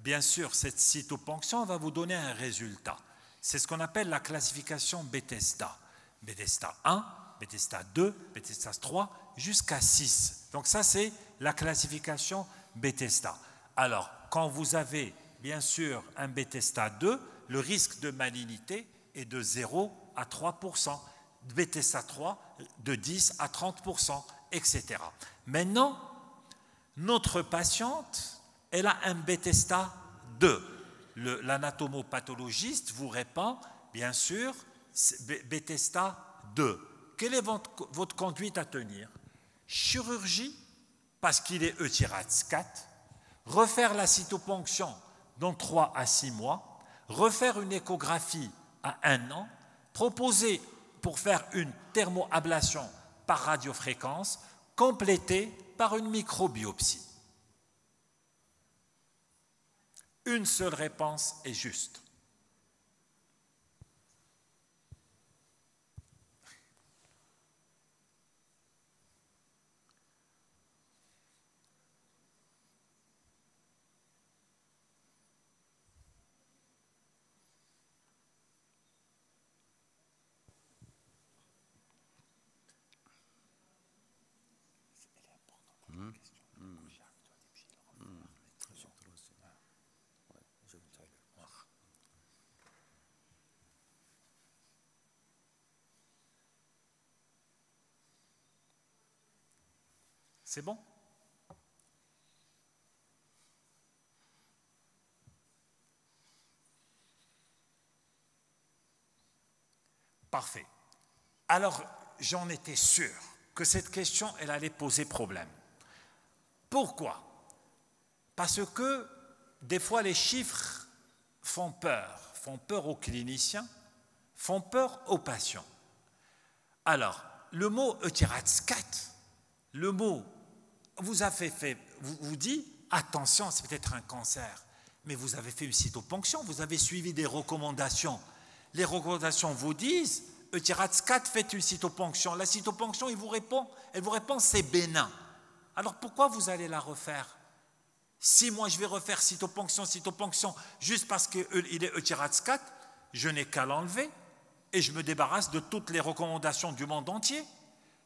bien sûr, cette cytoponction va vous donner un résultat. C'est ce qu'on appelle la classification Bethesda. Bethesda 1, Bethesda 2, Bethesda 3, jusqu'à 6. Donc ça, c'est la classification Bethesda. Alors, quand vous avez, bien sûr, un Bethesda 2, le risque de malignité est de 0 à 3%, Bethesda 3 de 10 à 30%, etc. Maintenant, notre patiente, elle a un Bethesda 2. L'anatomopathologiste vous répond, bien sûr, Bethesda 2. Quelle est votre conduite à tenir? Chirurgie, parce qu'il est Euthyrax 4, refaire la cytoponction dans 3 à 6 mois, refaire une échographie à 1 an, proposer pour faire une thermoablation par radiofréquence, complétée par une microbiopsie. Une seule réponse est juste. C'est bon? Parfait. Alors, j'en étais sûr que cette question, elle allait poser problème. Pourquoi? Parce que des fois, les chiffres font peur aux cliniciens, font peur aux patients. Alors, le mot Euthyrax 4, le mot vous dit, attention, c'est peut-être un cancer, mais vous avez fait une cytoponction, vous avez suivi des recommandations. Les recommandations vous disent, Euthyrax 4, faites une cytoponction. La cytoponction, elle vous répond, c'est bénin. Alors pourquoi vous allez la refaire? Si moi je vais refaire cytoponction, juste parce qu'il est Euthyrax 4, je n'ai qu'à l'enlever et je me débarrasse de toutes les recommandations du monde entier.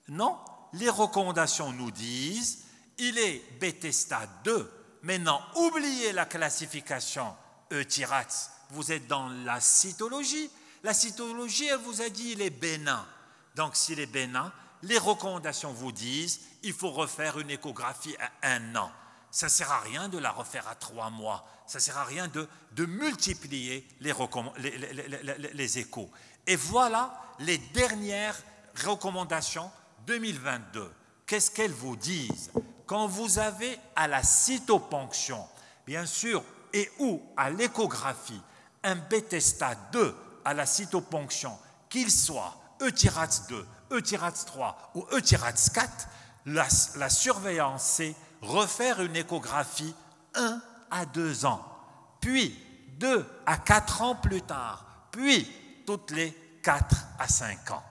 Non, les recommandations nous disent, il est Bethesda 2. Maintenant, oubliez la classification Euthyrax. Vous êtes dans la cytologie. La cytologie, elle vous a dit, il est bénin. Donc, s'il est bénin, les recommandations vous disent il faut refaire une échographie à 1 an. Ça ne sert à rien de la refaire à 3 mois. Ça ne sert à rien de multiplier les échos. Et voilà les dernières recommandations 2022. Qu'est-ce qu'elles vous disent? Quand vous avez à la cytoponction, bien sûr, et ou à l'échographie, un Bethesda 2 à la cytoponction, qu'il soit Euthyrax 2, Euthyrax 3 ou Euthyrax 4, la surveillance, c'est refaire une échographie 1 à 2 ans, puis 2 à 4 ans plus tard, puis toutes les 4 à 5 ans.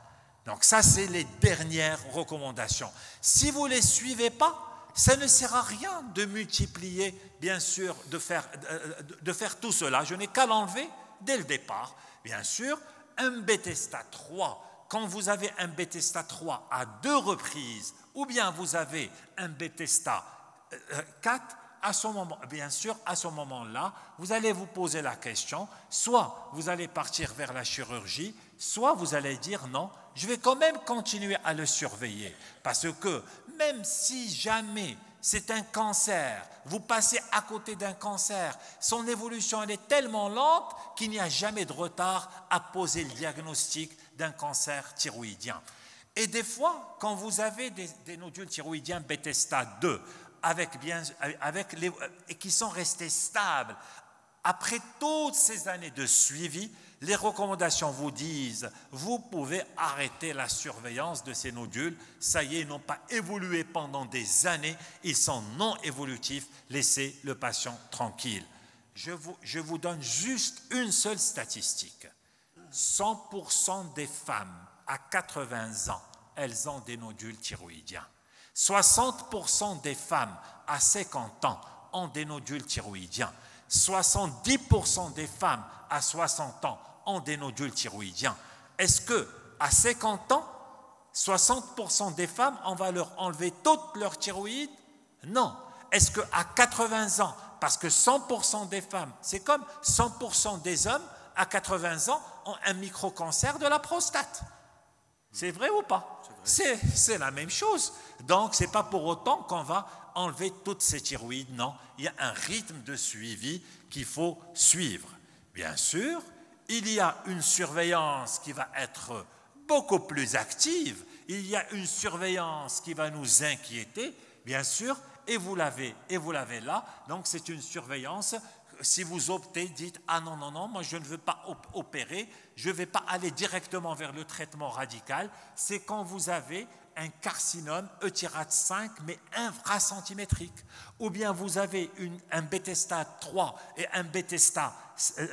Donc ça, c'est les dernières recommandations. Si vous ne les suivez pas, ça ne sert à rien de multiplier, bien sûr, de faire tout cela. Je n'ai qu'à l'enlever dès le départ. Bien sûr, un Bethesda 3, quand vous avez un Bethesda 3 à 2 reprises, ou bien vous avez un Bethesda 4, à ce moment, bien sûr, à ce moment-là, vous allez vous poser la question, soit vous allez partir vers la chirurgie, soit vous allez dire non, je vais quand même continuer à le surveiller. Parce que même si jamais c'est un cancer, vous passez à côté d'un cancer, son évolution elle est tellement lente qu'il n'y a jamais de retard à poser le diagnostic d'un cancer thyroïdien. Et des fois, quand vous avez des nodules thyroïdiens Bethesda 2, et qui sont restés stables, après toutes ces années de suivi, les recommandations vous disent, vous pouvez arrêter la surveillance de ces nodules, ça y est, ils n'ont pas évolué pendant des années, ils sont non évolutifs, laissez le patient tranquille. Je vous donne juste une seule statistique. 100% des femmes à 80 ans, elles ont des nodules thyroïdiens. 60% des femmes à 50 ans ont des nodules thyroïdiens. 70% des femmes à 60 ans ont des nodules thyroïdiens. Est-ce qu'à 50 ans, 60% des femmes, on va leur enlever toute leur thyroïde? Non. Est-ce qu'à 80 ans, parce que 100% des femmes, c'est comme 100% des hommes à 80 ans ont un micro-cancer de la prostate. C'est vrai ou pas? C'est la même chose. Donc, ce n'est pas pour autant qu'on va enlever toutes ces thyroïdes. Non, il y a un rythme de suivi qu'il faut suivre. Bien sûr, il y a une surveillance qui va être beaucoup plus active. Il y a une surveillance qui va nous inquiéter, bien sûr, et vous l'avez là. Donc, c'est une surveillance. Si vous optez, dites « Ah non, non, non, moi je ne veux pas opérer, je ne vais pas aller directement vers le traitement radical. » C'est quand vous avez un carcinome Euthyrax 5, mais infracentimétrique. Ou bien vous avez un Bethesda 3 et un Bethesda,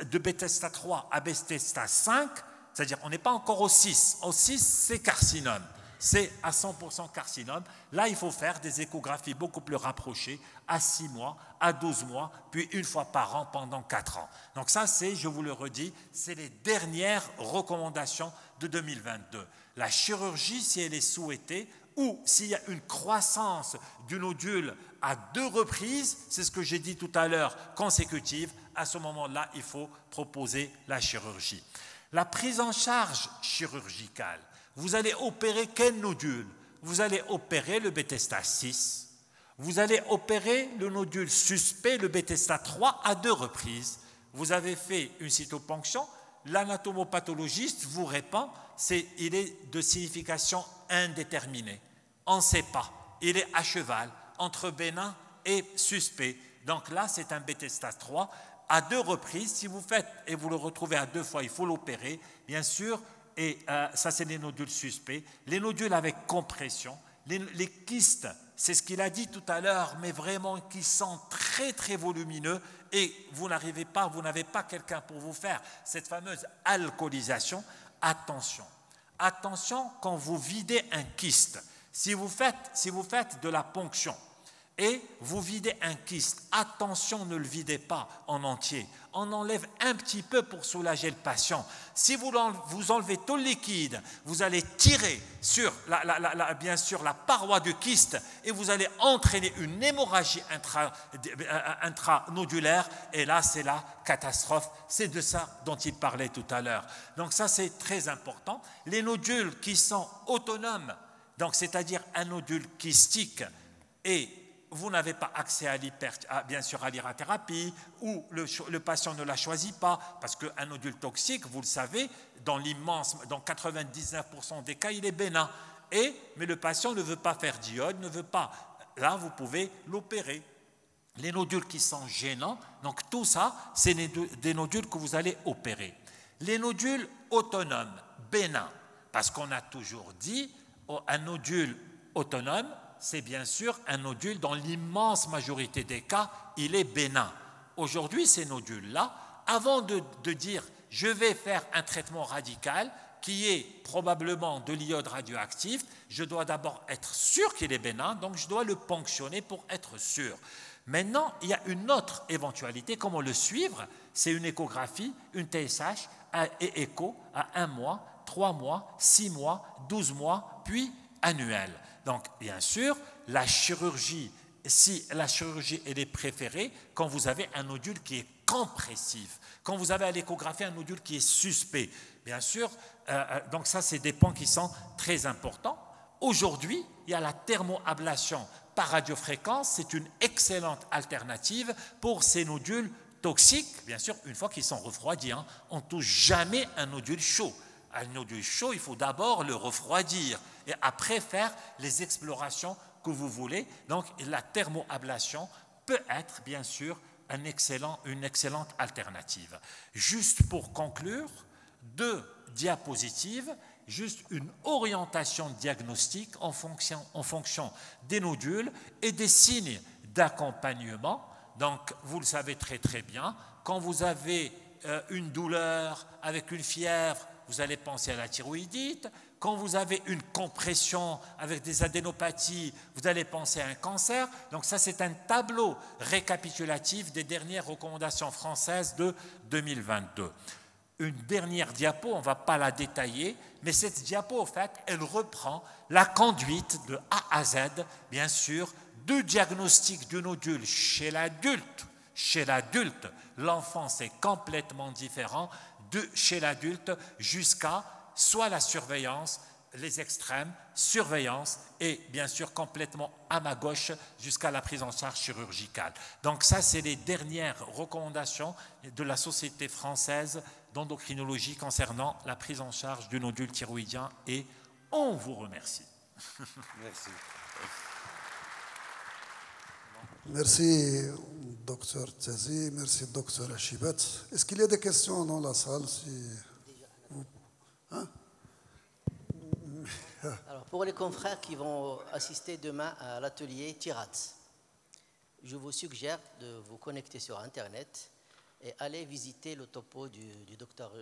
de Bethesda 3 à Bethesda 5, c'est-à-dire on n'est pas encore au 6. Au 6, c'est carcinome. C'est à 100% carcinome. Là, il faut faire des échographies beaucoup plus rapprochées, à 6 mois, à 12 mois, puis une fois par an pendant 4 ans. Donc ça, c'est, je vous le redis, c'est les dernières recommandations de 2022. La chirurgie, si elle est souhaitée, ou s'il y a une croissance du nodule à 2 reprises, c'est ce que j'ai dit tout à l'heure, consécutives, à ce moment-là, il faut proposer la chirurgie. La prise en charge chirurgicale. Vous allez opérer quel nodule? Vous allez opérer le Bethesda 6. Vous allez opérer le nodule suspect, le Bethesda 3, à 2 reprises. Vous avez fait une cytoponction. L'anatomopathologiste vous répond, il est de signification indéterminée. On ne sait pas. Il est à cheval entre bénin et suspect. Donc là, c'est un Bethesda 3 à 2 reprises. Si vous faites et vous le retrouvez à 2 fois, il faut l'opérer, bien sûr. Et ça, c'est les nodules suspects. Les nodules avec compression, les kystes, c'est ce qu'il a dit tout à l'heure, mais vraiment qui sont très, très volumineux et vous n'avez pas quelqu'un pour vous faire cette fameuse alcoolisation. Attention, attention quand vous videz un kyste. Si vous faites de la ponction et vous videz un kyste, attention, ne le videz pas en entier. On enlève un petit peu pour soulager le patient. Si vous enlevez tout le liquide, vous allez tirer sur bien sûr la paroi du kyste et vous allez entraîner une hémorragie intranodulaire et là c'est la catastrophe. C'est de ça dont il parlait tout à l'heure. Donc ça c'est très important. Les nodules qui sont autonomes, donc c'est-à-dire un nodule kystique, et vous n'avez pas accès bien sûr à l'irathérapie, ou le patient ne la choisit pas, parce qu'un nodule toxique, vous le savez, dans 99% des cas, il est bénin. Mais le patient ne veut pas faire d'iode, ne veut pas. Là, vous pouvez l'opérer. Les nodules qui sont gênants, donc tout ça, c'est des nodules que vous allez opérer. Les nodules autonomes, bénins, parce qu'on a toujours dit, un nodule autonome, c'est bien sûr un nodule, dans l'immense majorité des cas, il est bénin. Aujourd'hui, ces nodules-là, avant de dire « je vais faire un traitement radical », qui est probablement de l'iode radioactif, je dois d'abord être sûr qu'il est bénin, donc je dois le ponctionner pour être sûr. Maintenant, il y a une autre éventualité, comment le suivre? C'est une échographie, une TSH et écho à 1 mois, 3 mois, 6 mois, 12 mois, puis annuel. Donc, bien sûr, la chirurgie, si la chirurgie elle est préférée, quand vous avez un nodule qui est compressif, quand vous avez à l'échographie un nodule qui est suspect, bien sûr, donc ça, c'est des points qui sont très importants. Aujourd'hui, il y a la thermoablation par radiofréquence, c'est une excellente alternative pour ces nodules toxiques, bien sûr, une fois qu'ils sont refroidis. On ne touche jamais un nodule chaud. Un nodule chaud, il faut d'abord le refroidir et après faire les explorations que vous voulez. Donc, la thermoablation peut être, bien sûr, une excellente alternative. Juste pour conclure, 2 diapositives, juste une orientation diagnostique en fonction des nodules et des signes d'accompagnement. Donc, vous le savez très très bien, quand vous avez une douleur avec une fièvre, vous allez penser à la thyroïdite. Quand vous avez une compression avec des adénopathies, vous allez penser à un cancer. Donc ça, c'est un tableau récapitulatif des dernières recommandations françaises de 2022. Une dernière diapo, on ne va pas la détailler, mais cette diapo, en fait, elle reprend la conduite de A à Z, bien sûr, du diagnostic du nodule chez l'adulte. Chez l'adulte, l'enfant, c'est complètement différent chez l'adulte jusqu'à soit la surveillance, les extrêmes, surveillance et bien sûr complètement à ma gauche jusqu'à la prise en charge chirurgicale. Donc ça, c'est les dernières recommandations de la Société française d'endocrinologie concernant la prise en charge du nodule thyroïdien et on vous remercie. Merci. Merci, docteur Tzazi, merci, docteur Achibat. Est-ce qu'il y a des questions dans la salle? Alors, pour les confrères qui vont assister demain à l'atelier TIRADS, je vous suggère de vous connecter sur Internet et aller visiter le topo du docteur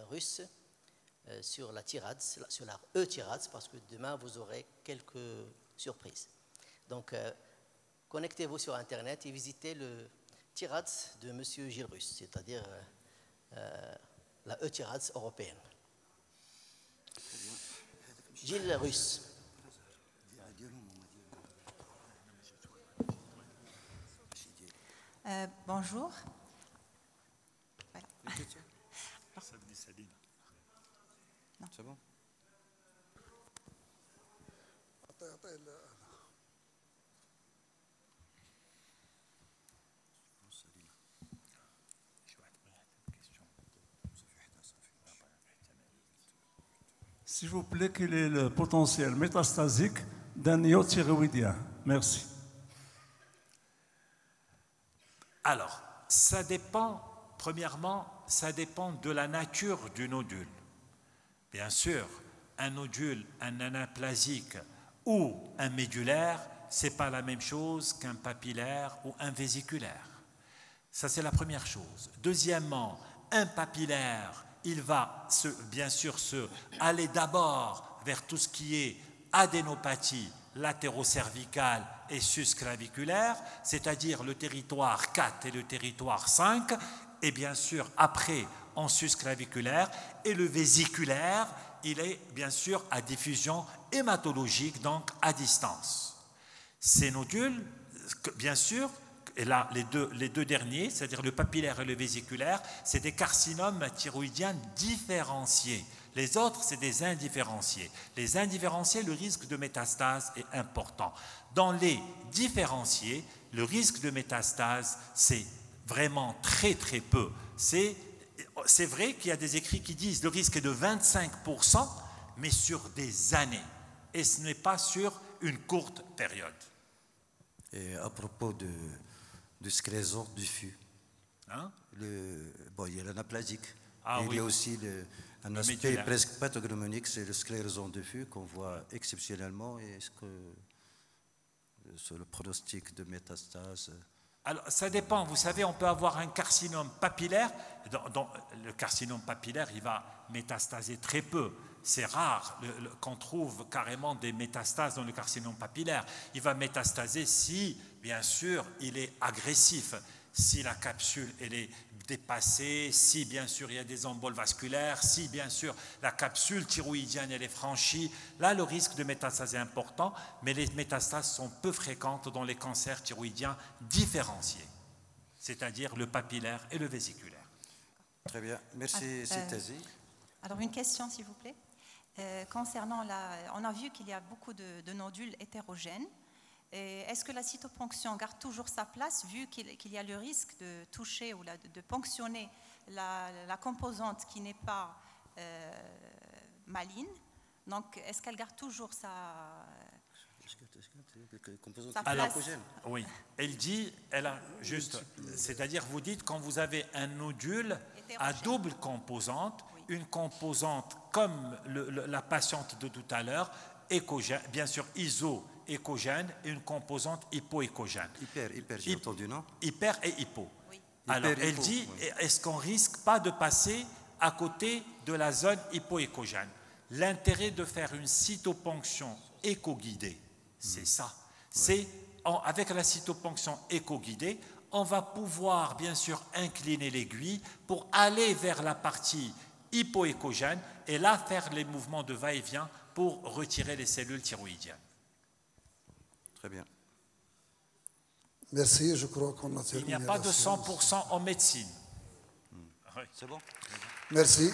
russe sur la TIRADS, sur la E-TIRADS, parce que demain, vous aurez quelques surprises. Donc, connectez-vous sur Internet et visitez le TIRADS de M. Gilles Russe, c'est-à-dire la E-TIRADS européenne. Gilles Russe. Bonjour. C'est bon? S'il vous plaît, quel est le potentiel métastasique d'un iode thyroïdien? Merci. Alors, ça dépend, premièrement, ça dépend de la nature du nodule. Bien sûr, un nodule, un anaplasique ou un médulaire, ce n'est pas la même chose qu'un papillaire ou un vésiculaire. Ça, c'est la première chose. Deuxièmement, un papillaire, il va bien sûr aller d'abord vers tout ce qui est adénopathie latérocervicale et susclaviculaire, c'est-à-dire le territoire 4 et le territoire 5, et bien sûr après en susclaviculaire, et le vésiculaire, il est bien sûr à diffusion hématologique, donc à distance. Ces nodules, bien sûr, et là, les deux derniers, c'est-à-dire le papillaire et le vésiculaire, c'est des carcinomes thyroïdiens différenciés. Les autres, c'est des indifférenciés. Les indifférenciés, le risque de métastase est important. Dans les différenciés, le risque de métastase, c'est vraiment très très peu. C'est vrai qu'il y a des écrits qui disent le risque est de 25%, mais sur des années. Et ce n'est pas sur une courte période. Et à propos de sclérose du fût, Hein? il y a l'anaplasique. Ah, il y a aussi un aspect médulaire. presque pathognomonique, c'est le sclérose du fût qu'on voit exceptionnellement. Est-ce que sur le pronostic de métastase? Alors, ça dépend. Vous savez, on peut avoir un carcinome papillaire. Le carcinome papillaire, il va métastaser très peu. C'est rare qu'on trouve carrément des métastases dans le carcinome papillaire. Il va métastaser si, bien sûr, il est agressif, si la capsule elle est dépassée, si, bien sûr, il y a des emboles vasculaires, si, bien sûr, la capsule thyroïdienne elle est franchie. Là, le risque de métastase est important, mais les métastases sont peu fréquentes dans les cancers thyroïdiens différenciés, c'est-à-dire le papillaire et le vésiculaire. Très bien. Merci, Cétasie. Alors, une question, s'il vous plaît. Concernant on a vu qu'il y a beaucoup de nodules hétérogènes. Est-ce que la cytoponction garde toujours sa place vu qu'il y a le risque de toucher ou de ponctionner la composante qui n'est pas maligne? Donc, est-ce qu'elle garde toujours sa Alors, oui, elle dit, c'est-à-dire vous dites quand vous avez un nodule à double composante, une composante comme la patiente de tout à l'heure, écogène, bien sûr iso-écogène, et une composante hypoécogène. Hyper, j'ai entendu, non? Hyper et hypo. Oui. Alors, elle dit, oui. Est-ce qu'on risque pas de passer à côté de la zone hypoécogène? L'intérêt de faire une cytoponction éco-guidée, c'est ça. C'est avec la cytoponction éco-guidée, on va pouvoir bien sûr incliner l'aiguille pour aller vers la partie hypoécogène et là faire les mouvements de va-et-vient pour retirer les cellules thyroïdiennes. Très bien. Merci, je crois qu'on a terminé. Il n'y a pas de 100% en médecine. C'est bon? Merci.